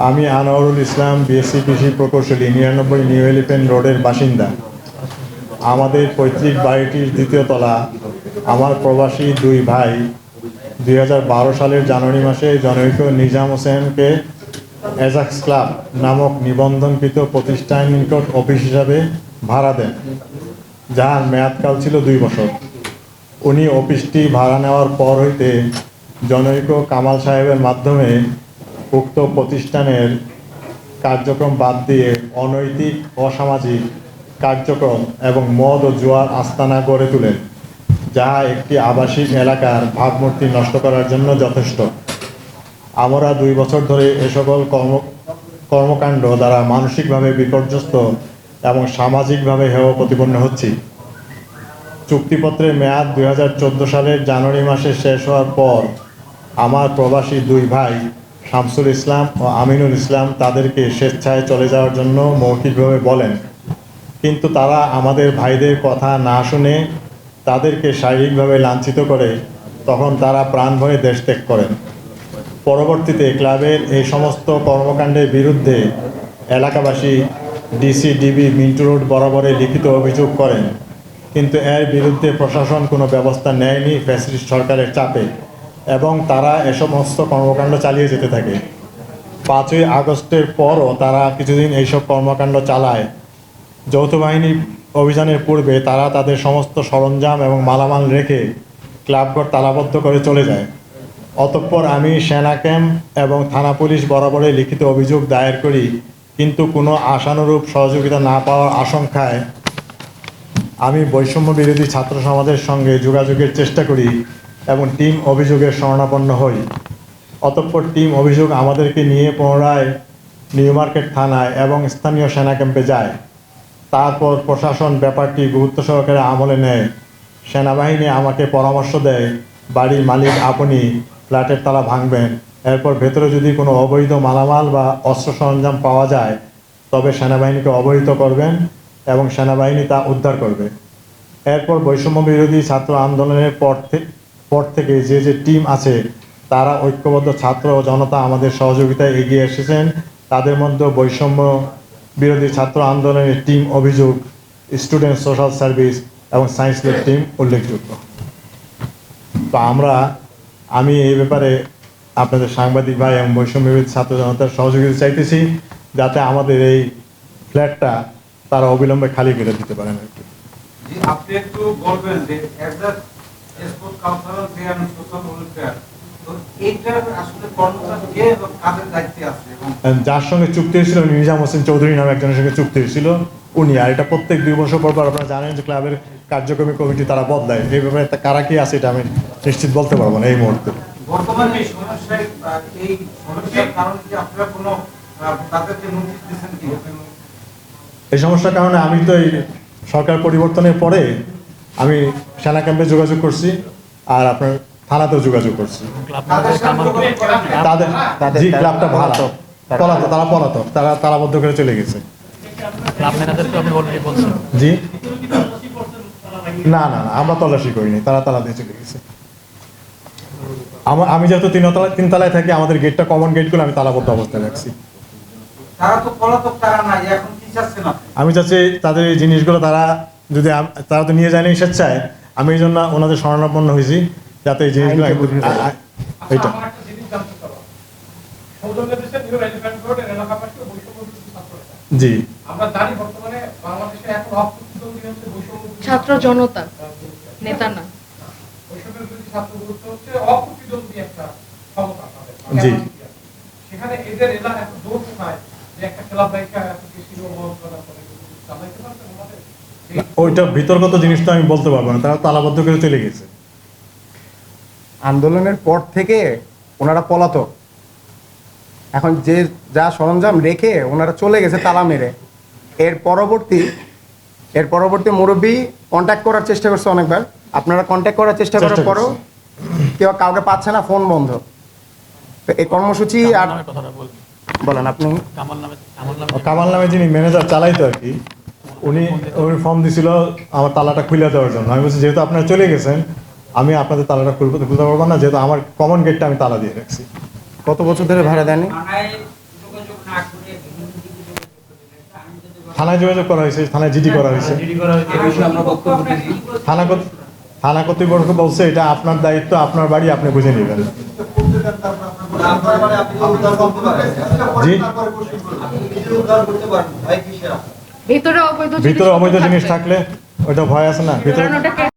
আমি আনোয়ারুল ইসলাম, বিএসসি কৃষি প্রকৌশলী, 99 নিউ এলিফ্যান্ট রোডের বাসিন্দা। আমাদের পৈতৃক বাড়িটির দ্বিতীয় তলা। আমার প্রবাসী দুই ভাই 2012 সালের জানুয়ারি মাসে জনৈক নিজাম হোসেনকে এজাক্স ক্লাব নামক নিবন্ধনকৃত প্রতিষ্ঠান নিকট অফিস হিসাবে ভাড়া দেন, যার মেয়াদকাল ছিল 2 বছর। উনি অফিসটি ভাড়া নেওয়ার পর হইতে জনৈক কামাল সাহেবের মাধ্যমে উক্ত প্রতিষ্ঠানের কার্যক্রম বাদ দিয়ে অনৈতিক, অসামাজিক কার্যক্রম এবং মদ ও জুয়ার আস্তানা গড়ে তোলেন, যা একটি আবাসিক এলাকার ভাবমূর্তি নষ্ট করার জন্য যথেষ্ট। আমরা 2 বছর ধরে এ সকল কর্মকাণ্ড দ্বারা মানসিকভাবে বিপর্যস্ত এবং সামাজিকভাবে হেয় প্রতিপন্ন হচ্ছি। চুক্তিপত্রের মেয়াদ 2014 সালের জানুয়ারি মাসে শেষ হওয়ার পর আমার প্রবাসী দুই ভাই শামসুল ইসলাম ও আমিনুল ইসলাম তাদেরকে স্বেচ্ছায় চলে যাওয়ার জন্য মৌখিকভাবে বলেন, কিন্তু তারা আমাদের ভাইদের কথা না শুনে তাদেরকে শারীরিকভাবে লাঞ্ছিত করে তখন তারা প্রাণ ভয়ে দেশ ত্যাগ করেন। পরবর্তীতে ক্লাবের এই সমস্ত কর্মকাণ্ডের বিরুদ্ধে এলাকাবাসী ডিসি-ডিবি মিন্টু রোড বরাবরে লিখিত অভিযোগ করেন, কিন্তু এর বিরুদ্ধে প্রশাসন কোনো ব্যবস্থা নেয়নি ফ্যাসিস্ট সরকারের চাপে, এবং তারা এ সমস্ত কর্মকাণ্ড চালিয়ে যেতে থাকে। 5ই আগস্টের পরও তারা কিছুদিন এইসব কর্মকাণ্ড চালায়। যৌথ বাহিনী অভিযানের পূর্বে তারা তাদের সমস্ত সরঞ্জাম এবং মালামাল রেখে ক্লাবঘর তালাবদ্ধ করে চলে যায়। অতঃপর আমি সেনা ক্যাম্প এবং থানা পুলিশ বরাবরে লিখিত অভিযোগ দায়ের করি, কিন্তু কোনো আশানুরূপ সহযোগিতা না পাওয়ার আশঙ্কায় আমি বৈষম্য বিরোধী ছাত্র সমাজের সঙ্গে যোগাযোগের চেষ্টা করি এবং টিম অভিযোগের শরণাপন্ন হই। অতঃপর টিম অভিযোগ আমাদেরকে নিয়ে পুনরায় নিউ মার্কেট থানায় এবং স্থানীয় সেনা ক্যাম্পে যায়। তারপর প্রশাসন ব্যাপারটি গুরুত্ব সহকারে আমলে নেয়। সেনাবাহিনী আমাকে পরামর্শ দেয়, বাড়ির মালিক আপনি ফ্ল্যাটের তালা ভাঙবেন, এরপর ভেতরে যদি কোনো অবৈধ মালামাল বা অস্ত্র সরঞ্জাম পাওয়া যায় তবে সেনাবাহিনীকে অবহিত করবেন এবং সেনাবাহিনী তা উদ্ধার করবে। এরপর বৈষম্য বিরোধী ছাত্র আন্দোলনের পর থেকে যে টিম আছে তারা ঐক্যবদ্ধ ছাত্র ও জনতা আমাদের সহযোগিতায় এগিয়ে এসেছেন। তাদের মধ্যে বৈষম্য বিরোধী ছাত্র আন্দোলনের টিম অভিযোগ, স্টুডেন্ট সোশ্যাল সার্ভিস এবং সায়েন্স ল্যাব টিম উল্লেখযোগ্য। তো আমি এই ব্যাপারে আপনাদের সাংবাদিক ভাই এবং বৈষম্য বিরোধী ছাত্র জনতার সহযোগিতা চাইতেছি, যাতে আমাদের এই ফ্ল্যাটটা তারা অবিলম্বে খালি করে দিতে পারেন আর কি। আপনি একটু বলবেন যে অ্যাজ আ স্পোর্টস কাউন্সিলর যে আমি সোশ্যাল ওয়েলফেয়ার, তো এইটা আসলে কর্মচারী কে এবং কাদের দায়িত্বে আছে? যার সঙ্গে চুক্তি হয়েছিল নিজাম হোসেন চৌধুরী নামে একজনের সঙ্গে চুক্তি হয়েছিল উনি। আর এটা প্রত্যেক 2 বছর পর পর আপনারা জানেন যে ক্লাবের কার্যক্রমী কমিটি তারা বদলায়। এই ব্যাপারে কারা কি আছে এটা আমি নিশ্চিত বলতে পারবো না এই মুহূর্তে। বর্তমানে এই সমস্যার কারণে কি আপনারা কোনো তাদেরকে নোটিশ দিয়েছেন কি? এই সমস্যার কারণে আমি তো এই সরকার পরিবর্তনের পরে আমি সেনা ক্যাম্পে যোগাযোগ করছি আর আপনার থানাতেও যোগাযোগ করছি। জি, ক্লাবটা পলাতক, তারা পলাতক, তারা তালাবদ্ধ করে চলে গেছে। জি না, আমরা তল্লাশি করিনি, তারা তালা দিয়ে চলে গেছে। আমি যেহেতু 3 তলায় থাকি, আমাদের গেটটা কমন গেটগুলো আমি তালাবদ্ধ অবস্থায় রাখছি। আমি চাচ্ছি তাদের এই জিনিসগুলো তারা তো নিয়ে যায়নি স্বেচ্ছায়, আমি এই জন্য ওনাদের শরণাপন্ন হয়েছি যাতে এই জিনিসগুলো এইটা। জি, আমরা জানি বর্তমানে বাংলাদেশে এখন অপ্রতিদ্বন্দ্বী হচ্ছে ছাত্র জনতা, নেতা না। বৈষম্যের বিরোধী ছাত্র গুরুত্ব হচ্ছে অপ্রতিদ্বন্দ্বী একটা ক্ষমতা তাদের। জি, সেখানে এদের এলা এত জোর কোথায় যে একটা ক্লাব বাইকা এত বেশি চালাইতে পারছে আমাদের? ওইটা বিতর্কত জিনিসটা আমি বলতে পারবো না, তারা তালাবদ্ধ করে চলে গেছে। আন্দোলনের পর থেকে ওনারা পলাতক। এখন যে যা সরঞ্জাম রেখে ওনারা চলে গেছে তালা মেরে। এর পরবর্তী মুরব্বী কন্ট্যাক্ট করার চেষ্টা করছে অনেকবার। আপনারা কন্ট্যাক্ট করার চেষ্টা করার পরও কেউ কাউকে পাচ্ছে না, ফোন বন্ধ। তো এই কর্মসূচি আর বলেন আপনি। কামাল নামে যিনি ম্যানেজার চালাইতো আর কি, উনি ফর্ম দিছিল আমার তালাটা খুলে দেওয়ার জন্য। আমি বলছি যেহেতু আপনারা চলে গেছেন আমি আপনাদের তালাটা খুলতে পারবো না, যেহেতু আমার কমন গেটটা আমি তালা দিয়ে রাখছি। কত বছর ধরে ভাড়া দেয়নি? থানায় যোগাযোগ করা হয়েছে, থানায় জিডি করা হয়েছে। থানা কর্তৃপক্ষ বলছে এটা আপনার দায়িত্ব, আপনার বাড়ি, আপনি বুঝে নেবেন। জি, ভেতরে অবৈধ ভিতরে অবৈধ জিনিস থাকলে ওইটা ভয় আছে না ভিতরে। কারণ ওটাকে